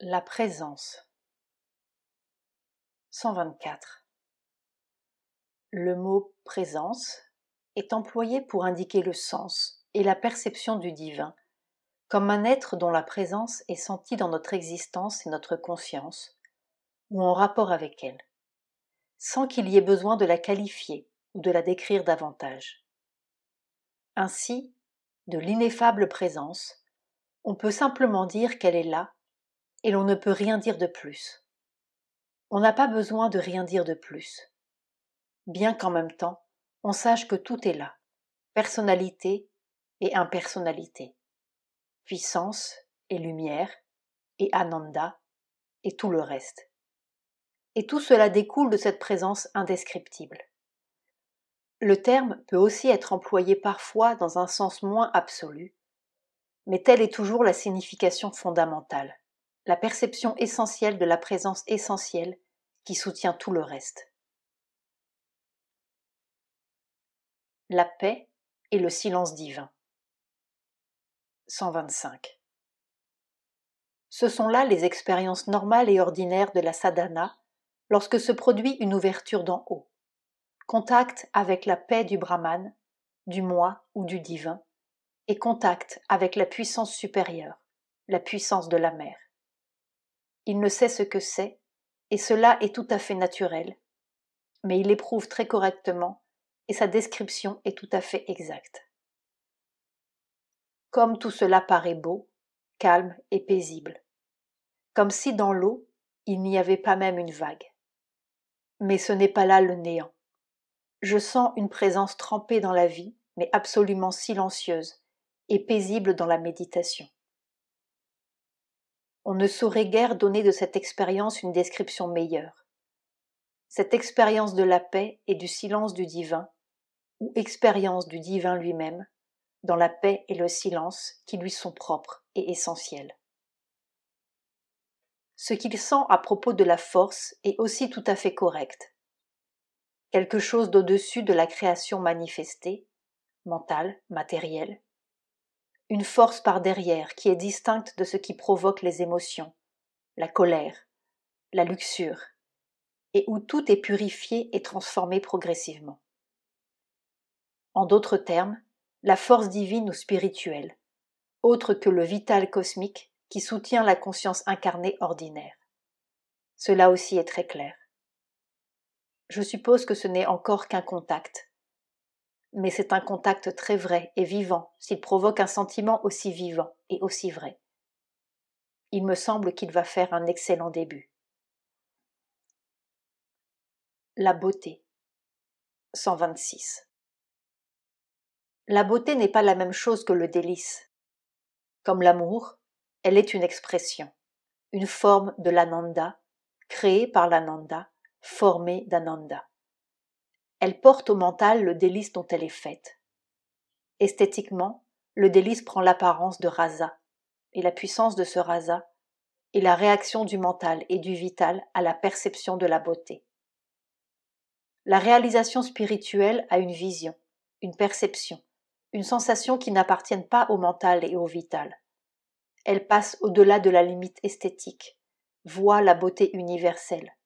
La présence. 124. Le mot « présence » est employé pour indiquer le sens et la perception du divin, comme un être dont la présence est sentie dans notre existence et notre conscience, ou en rapport avec elle, sans qu'il y ait besoin de la qualifier ou de la décrire davantage. Ainsi, de l'ineffable présence, on peut simplement dire qu'elle est là, et l'on ne peut rien dire de plus. On n'a pas besoin de rien dire de plus, bien qu'en même temps, on sache que tout est là, personnalité et impersonnalité, puissance et lumière, et ananda, et tout le reste. Et tout cela découle de cette présence indescriptible. Le terme peut aussi être employé parfois dans un sens moins absolu, mais telle est toujours la signification fondamentale, la perception essentielle de la présence essentielle qui soutient tout le reste. La paix et le silence divin. 125. Ce sont là les expériences normales et ordinaires de la sadhana lorsque se produit une ouverture d'en haut, contact avec la paix du Brahman, du moi ou du divin, et contact avec la puissance supérieure, la puissance de la mer. Il ne sait ce que c'est, et cela est tout à fait naturel, mais il l'éprouve très correctement, et sa description est tout à fait exacte. Comme tout cela paraît beau, calme et paisible, comme si dans l'eau, il n'y avait pas même une vague. Mais ce n'est pas là le néant. Je sens une présence trempée dans la vie, mais absolument silencieuse et paisible dans la méditation. On ne saurait guère donner de cette expérience une description meilleure. Cette expérience de la paix et du silence du divin, ou expérience du divin lui-même, dans la paix et le silence qui lui sont propres et essentiels. Ce qu'il sent à propos de la force est aussi tout à fait correct. Quelque chose d'au-dessus de la création manifestée, mentale, matérielle. Une force par derrière qui est distincte de ce qui provoque les émotions, la colère, la luxure, et où tout est purifié et transformé progressivement. En d'autres termes, la force divine ou spirituelle, autre que le vital cosmique qui soutient la conscience incarnée ordinaire. Cela aussi est très clair. Je suppose que ce n'est encore qu'un contact, mais c'est un contact très vrai et vivant s'il provoque un sentiment aussi vivant et aussi vrai. Il me semble qu'il va faire un excellent début. La beauté. 126. La beauté n'est pas la même chose que le délice. Comme l'amour, elle est une expression, une forme de l'ananda, créée par l'ananda, formée d'ananda. Elle porte au mental le délice dont elle est faite. Esthétiquement, le délice prend l'apparence de rasa, et la puissance de ce rasa est la réaction du mental et du vital à la perception de la beauté. La réalisation spirituelle a une vision, une perception, une sensation qui n'appartiennent pas au mental et au vital. Elle passe au-delà de la limite esthétique, voit la beauté universelle,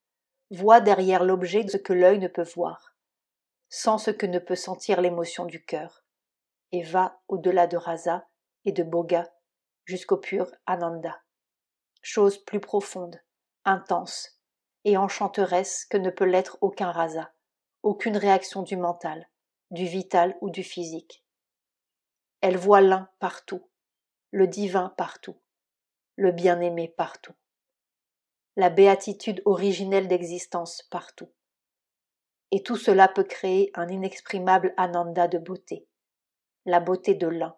voit derrière l'objet ce que l'œil ne peut voir, sent ce que ne peut sentir l'émotion du cœur, et va au-delà de rasa et de boga jusqu'au pur ananda, chose plus profonde, intense et enchanteresse que ne peut l'être aucun rasa, aucune réaction du mental, du vital ou du physique. Elle voit l'un partout, le divin partout, le bien-aimé partout, la béatitude originelle d'existence partout. Et tout cela peut créer un inexprimable ananda de beauté, la beauté de l'un,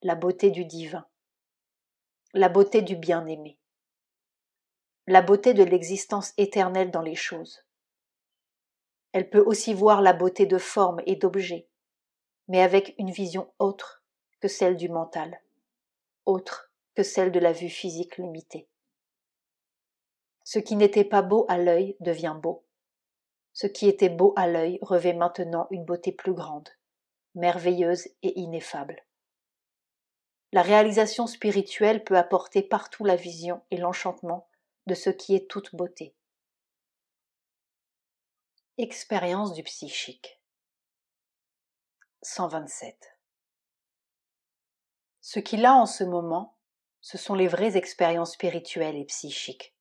la beauté du divin, la beauté du bien-aimé, la beauté de l'existence éternelle dans les choses. Elle peut aussi voir la beauté de forme et d'objets, mais avec une vision autre que celle du mental, autre que celle de la vue physique limitée. Ce qui n'était pas beau à l'œil devient beau. Ce qui était beau à l'œil revêt maintenant une beauté plus grande, merveilleuse et ineffable. la réalisation spirituelle peut apporter partout la vision et l'enchantement de ce qui est toute beauté. Expérience du psychique. 127. Ce qu'il a en ce moment, ce sont les vraies expériences spirituelles et psychiques,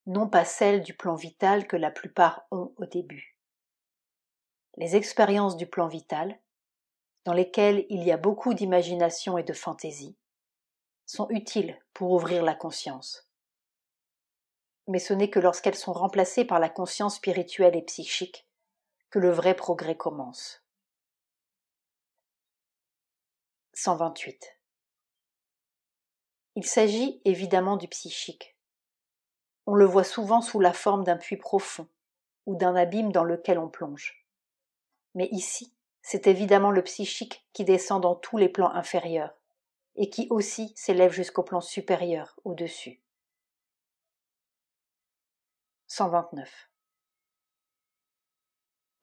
non pas celles du plan vital que la plupart ont au début. Les expériences du plan vital, dans lesquelles il y a beaucoup d'imagination et de fantaisie, sont utiles pour ouvrir la conscience. Mais ce n'est que lorsqu'elles sont remplacées par la conscience spirituelle et psychique que le vrai progrès commence. 128. Il s'agit évidemment du psychique. On le voit souvent sous la forme d'un puits profond ou d'un abîme dans lequel on plonge. Mais ici, c'est évidemment le psychique qui descend dans tous les plans inférieurs et qui aussi s'élève jusqu'au plan supérieur au-dessus. 129.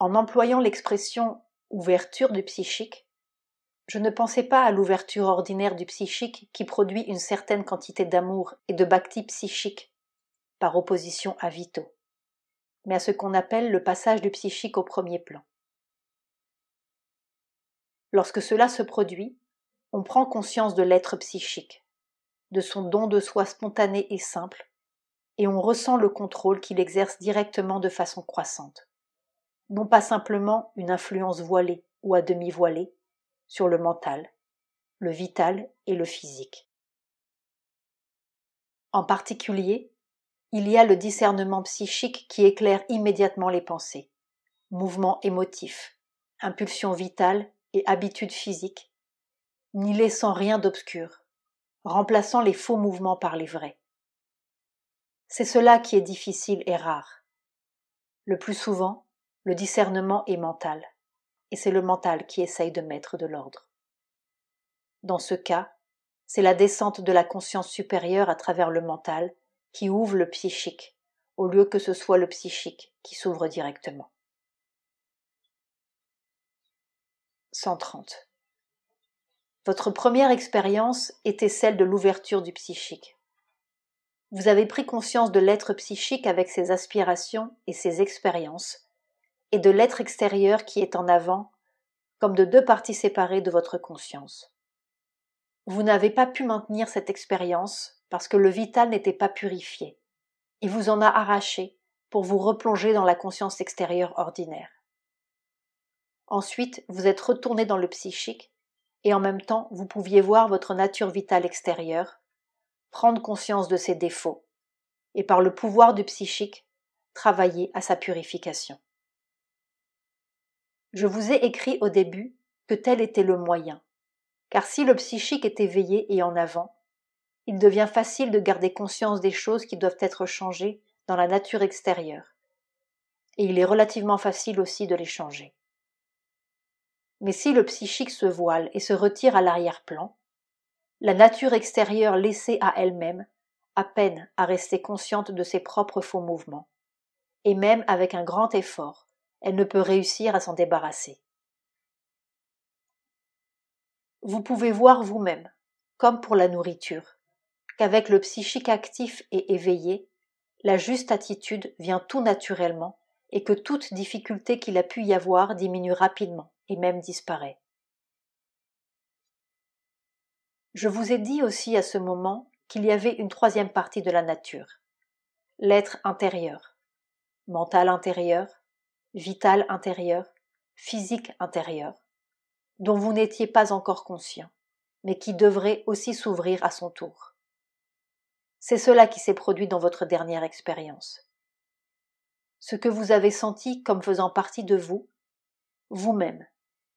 En employant l'expression « ouverture du psychique », je ne pensais pas à l'ouverture ordinaire du psychique qui produit une certaine quantité d'amour et de bhakti psychique, par opposition à Vito, mais à ce qu'on appelle le passage du psychique au premier plan. Lorsque cela se produit, on prend conscience de l'être psychique, de son don de soi spontané et simple, et on ressent le contrôle qu'il exerce directement de façon croissante, non pas simplement une influence voilée ou à demi voilée sur le mental, le vital et le physique. En particulier, il y a le discernement psychique qui éclaire immédiatement les pensées, mouvements émotifs, impulsions vitales et habitudes physiques, n'y laissant rien d'obscur, remplaçant les faux mouvements par les vrais. C'est cela qui est difficile et rare. Le plus souvent, le discernement est mental, et c'est le mental qui essaye de mettre de l'ordre. Dans ce cas, c'est la descente de la conscience supérieure à travers le mental qui ouvre le psychique, au lieu que ce soit le psychique qui s'ouvre directement. 130. Votre première expérience était celle de l'ouverture du psychique. Vous avez pris conscience de l'être psychique avec ses aspirations et ses expériences, et de l'être extérieur qui est en avant, comme de deux parties séparées de votre conscience. Vous n'avez pas pu maintenir cette expérience parce que le vital n'était pas purifié. Il vous en a arraché pour vous replonger dans la conscience extérieure ordinaire. Ensuite, vous êtes retourné dans le psychique et en même temps, vous pouviez voir votre nature vitale extérieure, prendre conscience de ses défauts et par le pouvoir du psychique, travailler à sa purification. Je vous ai écrit au début que tel était le moyen, car si le psychique est éveillé et en avant, il devient facile de garder conscience des choses qui doivent être changées dans la nature extérieure, et il est relativement facile aussi de les changer. Mais si le psychique se voile et se retire à l'arrière-plan, la nature extérieure laissée à elle-même a peine à rester consciente de ses propres faux mouvements, et même avec un grand effort, elle ne peut réussir à s'en débarrasser. Vous pouvez voir vous-même, comme pour la nourriture, qu'avec le psychique actif et éveillé, la juste attitude vient tout naturellement et que toute difficulté qu'il a pu y avoir diminue rapidement et même disparaît. Je vous ai dit aussi à ce moment qu'il y avait une troisième partie de la nature, l'être intérieur, mental intérieur, vital intérieur, physique intérieur, dont vous n'étiez pas encore conscient, mais qui devrait aussi s'ouvrir à son tour. C'est cela qui s'est produit dans votre dernière expérience. Ce que vous avez senti comme faisant partie de vous, vous-même,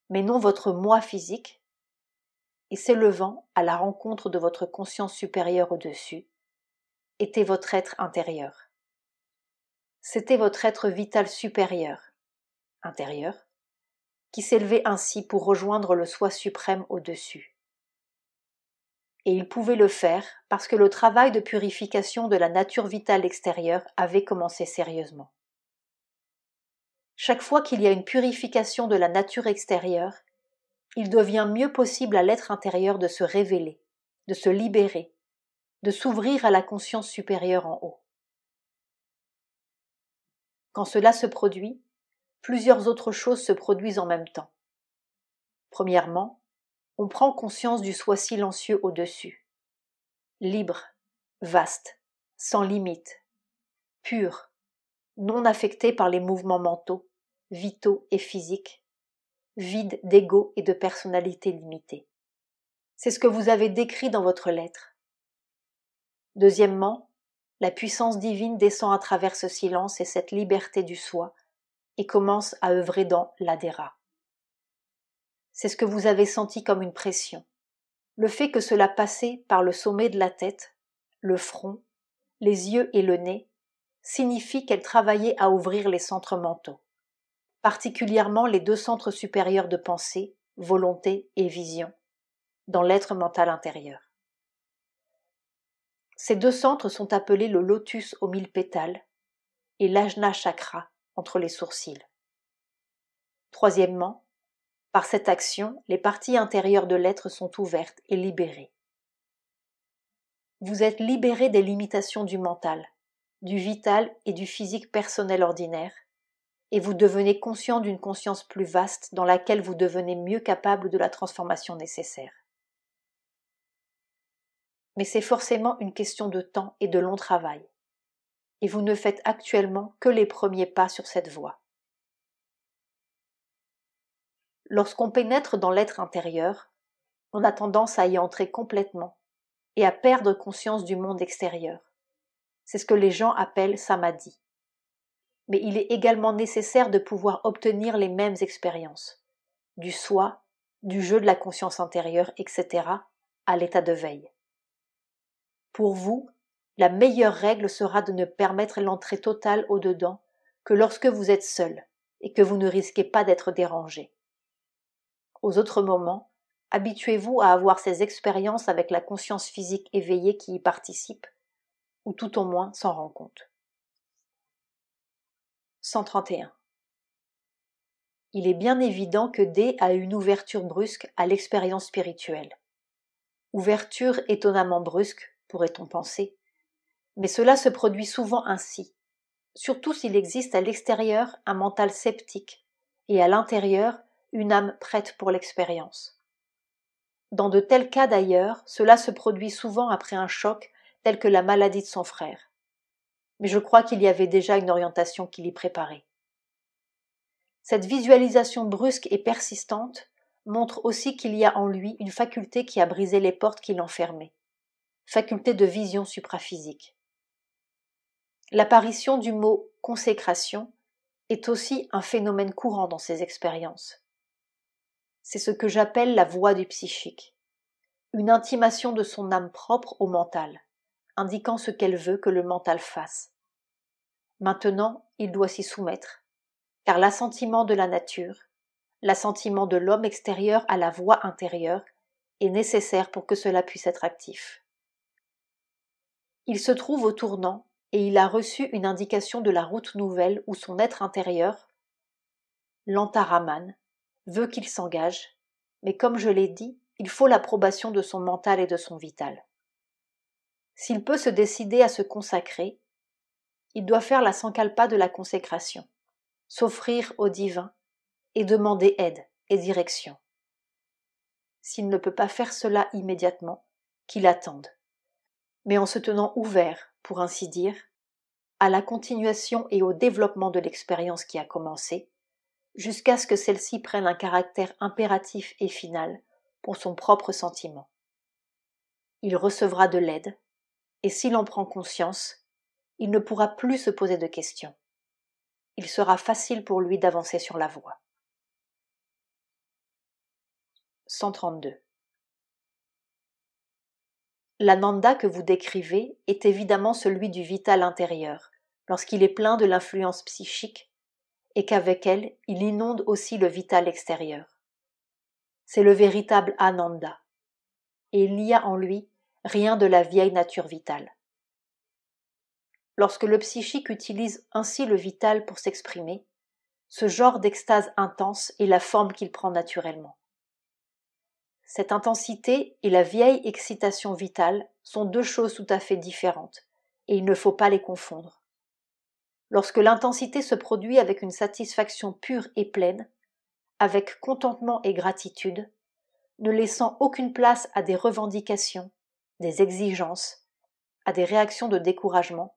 mais non votre moi physique, et s'élevant à la rencontre de votre conscience supérieure au-dessus, était votre être intérieur. C'était votre être vital supérieur, intérieur, qui s'élevait ainsi pour rejoindre le soi suprême au-dessus. Et il pouvait le faire parce que le travail de purification de la nature vitale extérieure avait commencé sérieusement. Chaque fois qu'il y a une purification de la nature extérieure, il devient mieux possible à l'être intérieur de se révéler de se libérer, de s'ouvrir à la conscience supérieure en haut. Quand cela se produit, plusieurs autres choses se produisent en même temps. Premièrement, on prend conscience du soi silencieux au-dessus, libre, vaste, sans limite, pur, non affecté par les mouvements mentaux, vitaux et physiques, vide d'ego et de personnalité limitée. C'est ce que vous avez décrit dans votre lettre. Deuxièmement, la puissance divine descend à travers ce silence et cette liberté du soi et commence à œuvrer dans l'adhéra. C'est ce que vous avez senti comme une pression. Le fait que cela passait par le sommet de la tête, le front, les yeux et le nez, signifie qu'elle travaillait à ouvrir les centres mentaux, particulièrement les 2 centres supérieurs de pensée, volonté et vision, dans l'être mental intérieur. Ces 2 centres sont appelés le lotus aux 1000 pétales et l'ajna chakra entre les sourcils. Troisièmement, par cette action, les parties intérieures de l'être sont ouvertes et libérées. Vous êtes libéré des limitations du mental, du vital et du physique personnel ordinaire, et vous devenez conscient d'une conscience plus vaste dans laquelle vous devenez mieux capable de la transformation nécessaire. Mais c'est forcément une question de temps et de long travail, et vous ne faites actuellement que les premiers pas sur cette voie. Lorsqu'on pénètre dans l'être intérieur, on a tendance à y entrer complètement et à perdre conscience du monde extérieur. C'est ce que les gens appellent samadhi. Mais il est également nécessaire de pouvoir obtenir les mêmes expériences, du soi, du jeu de la conscience intérieure, etc., à l'état de veille. Pour vous, la meilleure règle sera de ne permettre l'entrée totale au-dedans que lorsque vous êtes seul et que vous ne risquez pas d'être dérangé. Aux autres moments, habituez-vous à avoir ces expériences avec la conscience physique éveillée qui y participe, ou tout au moins s'en rend compte. 131. Il est bien évident que D a une ouverture brusque à l'expérience spirituelle. Ouverture étonnamment brusque, pourrait-on penser, mais cela se produit souvent ainsi, surtout s'il existe à l'extérieur un mental sceptique et à l'intérieur une âme prête pour l'expérience. Dans de tels cas d'ailleurs, cela se produit souvent après un choc tel que la maladie de son frère. Mais je crois qu'il y avait déjà une orientation qui l'y préparait. Cette visualisation brusque et persistante montre aussi qu'il y a en lui une faculté qui a brisé les portes qui l'enfermaient, faculté de vision supraphysique. L'apparition du mot « consécration » est aussi un phénomène courant dans ces expériences. C'est ce que j'appelle la voix du psychique, une intimation de son âme propre au mental, indiquant ce qu'elle veut que le mental fasse. Maintenant, il doit s'y soumettre, car l'assentiment de la nature, l'assentiment de l'homme extérieur à la voix intérieure est nécessaire pour que cela puisse être actif. Il se trouve au tournant et il a reçu une indication de la route nouvelle où son être intérieur, l'Antaraman, veut qu'il s'engage, mais comme je l'ai dit, il faut l'approbation de son mental et de son vital. S'il peut se décider à se consacrer, il doit faire la sankalpa de la consécration, s'offrir au divin et demander aide et direction. S'il ne peut pas faire cela immédiatement, qu'il attende, mais en se tenant ouvert, pour ainsi dire, à la continuation et au développement de l'expérience qui a commencé, jusqu'à ce que celle-ci prenne un caractère impératif et final pour son propre sentiment. Il recevra de l'aide, et s'il en prend conscience, il ne pourra plus se poser de questions. Il sera facile pour lui d'avancer sur la voie. 132. L'ananda que vous décrivez est évidemment celui du vital intérieur, lorsqu'il est plein de l'influence psychique et qu'avec elle, il inonde aussi le vital extérieur. C'est le véritable ananda, et il n'y a en lui rien de la vieille nature vitale. Lorsque le psychique utilise ainsi le vital pour s'exprimer, ce genre d'extase intense est la forme qu'il prend naturellement. cette intensité et la vieille excitation vitale sont deux choses tout à fait différentes, et il ne faut pas les confondre. Lorsque l'intensité se produit avec une satisfaction pure et pleine, avec contentement et gratitude, ne laissant aucune place à des revendications, des exigences, à des réactions de découragement,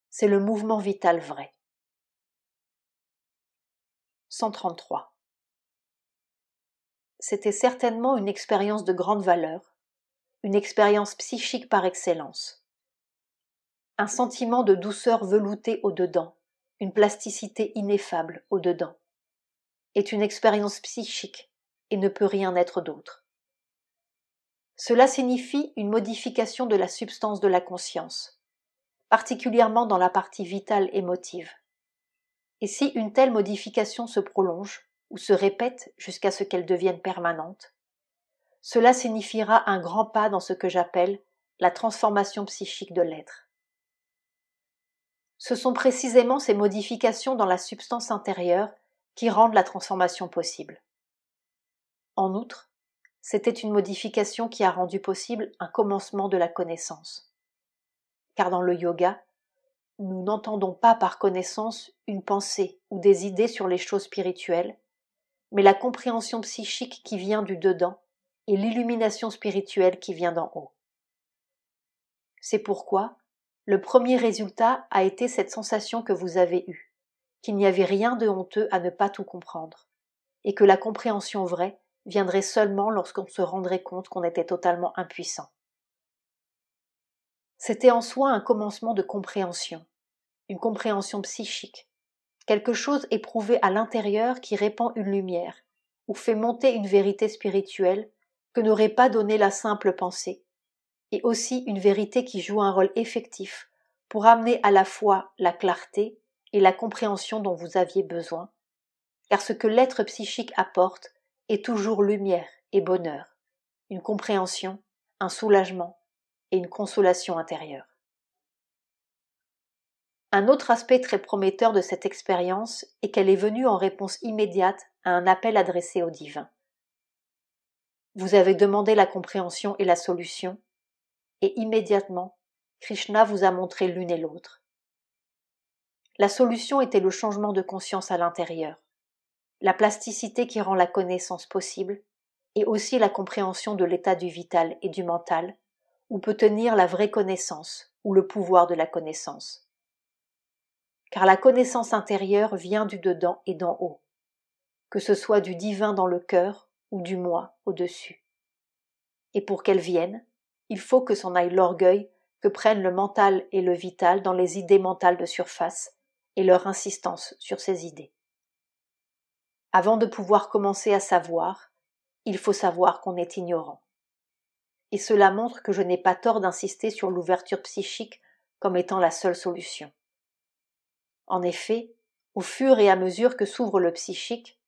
c'est le mouvement vital vrai. 133. C'était certainement une expérience de grande valeur, une expérience psychique par excellence. Un sentiment de douceur veloutée au-dedans, une plasticité ineffable au-dedans, est une expérience psychique et ne peut rien être d'autre. Cela signifie une modification de la substance de la conscience, particulièrement dans la partie vitale émotive. Et si une telle modification se prolonge ou se répète jusqu'à ce qu'elle devienne permanente, cela signifiera un grand pas dans ce que j'appelle la transformation psychique de l'être. Ce sont précisément ces modifications dans la substance intérieure qui rendent la transformation possible. En outre, c'était une modification qui a rendu possible un commencement de la connaissance. Car dans le yoga, nous n'entendons pas par connaissance une pensée ou des idées sur les choses spirituelles, mais la compréhension psychique qui vient du dedans et l'illumination spirituelle qui vient d'en haut. C'est pourquoi le premier résultat a été cette sensation que vous avez eue, qu'il n'y avait rien de honteux à ne pas tout comprendre, et que la compréhension vraie viendrait seulement lorsqu'on se rendrait compte qu'on était totalement impuissant. C'était en soi un commencement de compréhension, une compréhension psychique, quelque chose éprouvé à l'intérieur qui répand une lumière, ou fait monter une vérité spirituelle que n'aurait pas donné la simple pensée, et aussi une vérité qui joue un rôle effectif pour amener à la fois la clarté et la compréhension dont vous aviez besoin, car ce que l'être psychique apporte est toujours lumière et bonheur, une compréhension, un soulagement et une consolation intérieure. Un autre aspect très prometteur de cette expérience est qu'elle est venue en réponse immédiate à un appel adressé au divin. Vous avez demandé la compréhension et la solution, et immédiatement, Krishna vous a montré l'une et l'autre. La solution était le changement de conscience à l'intérieur, la plasticité qui rend la connaissance possible, et aussi la compréhension de l'état du vital et du mental, où peut tenir la vraie connaissance ou le pouvoir de la connaissance. Car la connaissance intérieure vient du dedans et d'en haut, que ce soit du divin dans le cœur ou du moi au-dessus. Et pour qu'elle vienne, il faut que s'en aille l'orgueil que prennent le mental et le vital dans les idées mentales de surface et leur insistance sur ces idées. Avant de pouvoir commencer à savoir, il faut savoir qu'on est ignorant. Et cela montre que je n'ai pas tort d'insister sur l'ouverture psychique comme étant la seule solution. En effet, au fur et à mesure que s'ouvre le psychique,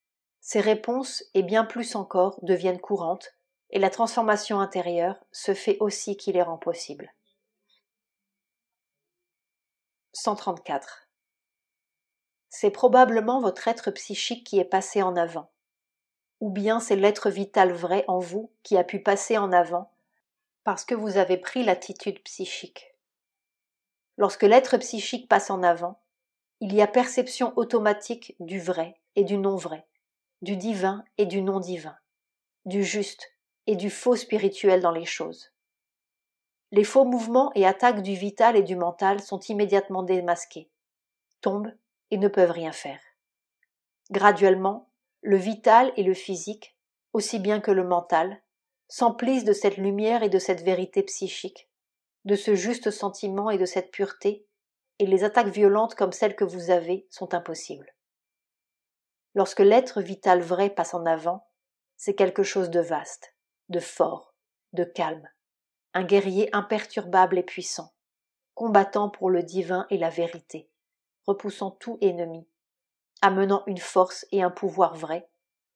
ces réponses et bien plus encore deviennent courantes et la transformation intérieure se fait aussi qui les rend possibles. 134. C'est probablement votre être psychique qui est passé en avant, ou bien c'est l'être vital vrai en vous qui a pu passer en avant parce que vous avez pris l'attitude psychique. Lorsque l'être psychique passe en avant, il y a perception automatique du vrai et du non vrai, du divin et du non divin, du juste et du faux spirituel dans les choses. Les faux mouvements et attaques du vital et du mental sont immédiatement démasqués, tombent et ne peuvent rien faire. Graduellement, le vital et le physique, aussi bien que le mental, s'emplissent de cette lumière et de cette vérité psychique, de ce juste sentiment et de cette pureté, et les attaques violentes comme celles que vous avez sont impossibles. Lorsque l'être vital vrai passe en avant, c'est quelque chose de vaste, de fort, de calme, un guerrier imperturbable et puissant, combattant pour le divin et la vérité, repoussant tout ennemi, amenant une force et un pouvoir vrai,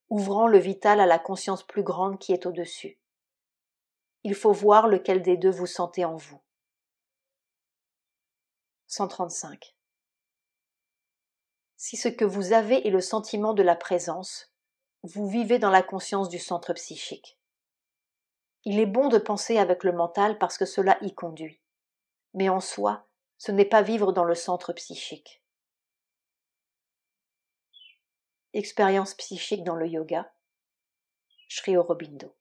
ouvrant le vital à la conscience plus grande qui est au-dessus. Il faut voir lequel des deux vous sentez en vous. 135. Si ce que vous avez est le sentiment de la présence, vous vivez dans la conscience du centre psychique. Il est bon de penser avec le mental parce que cela y conduit. Mais en soi, ce n'est pas vivre dans le centre psychique. Expérience psychique dans le yoga, Sri Aurobindo.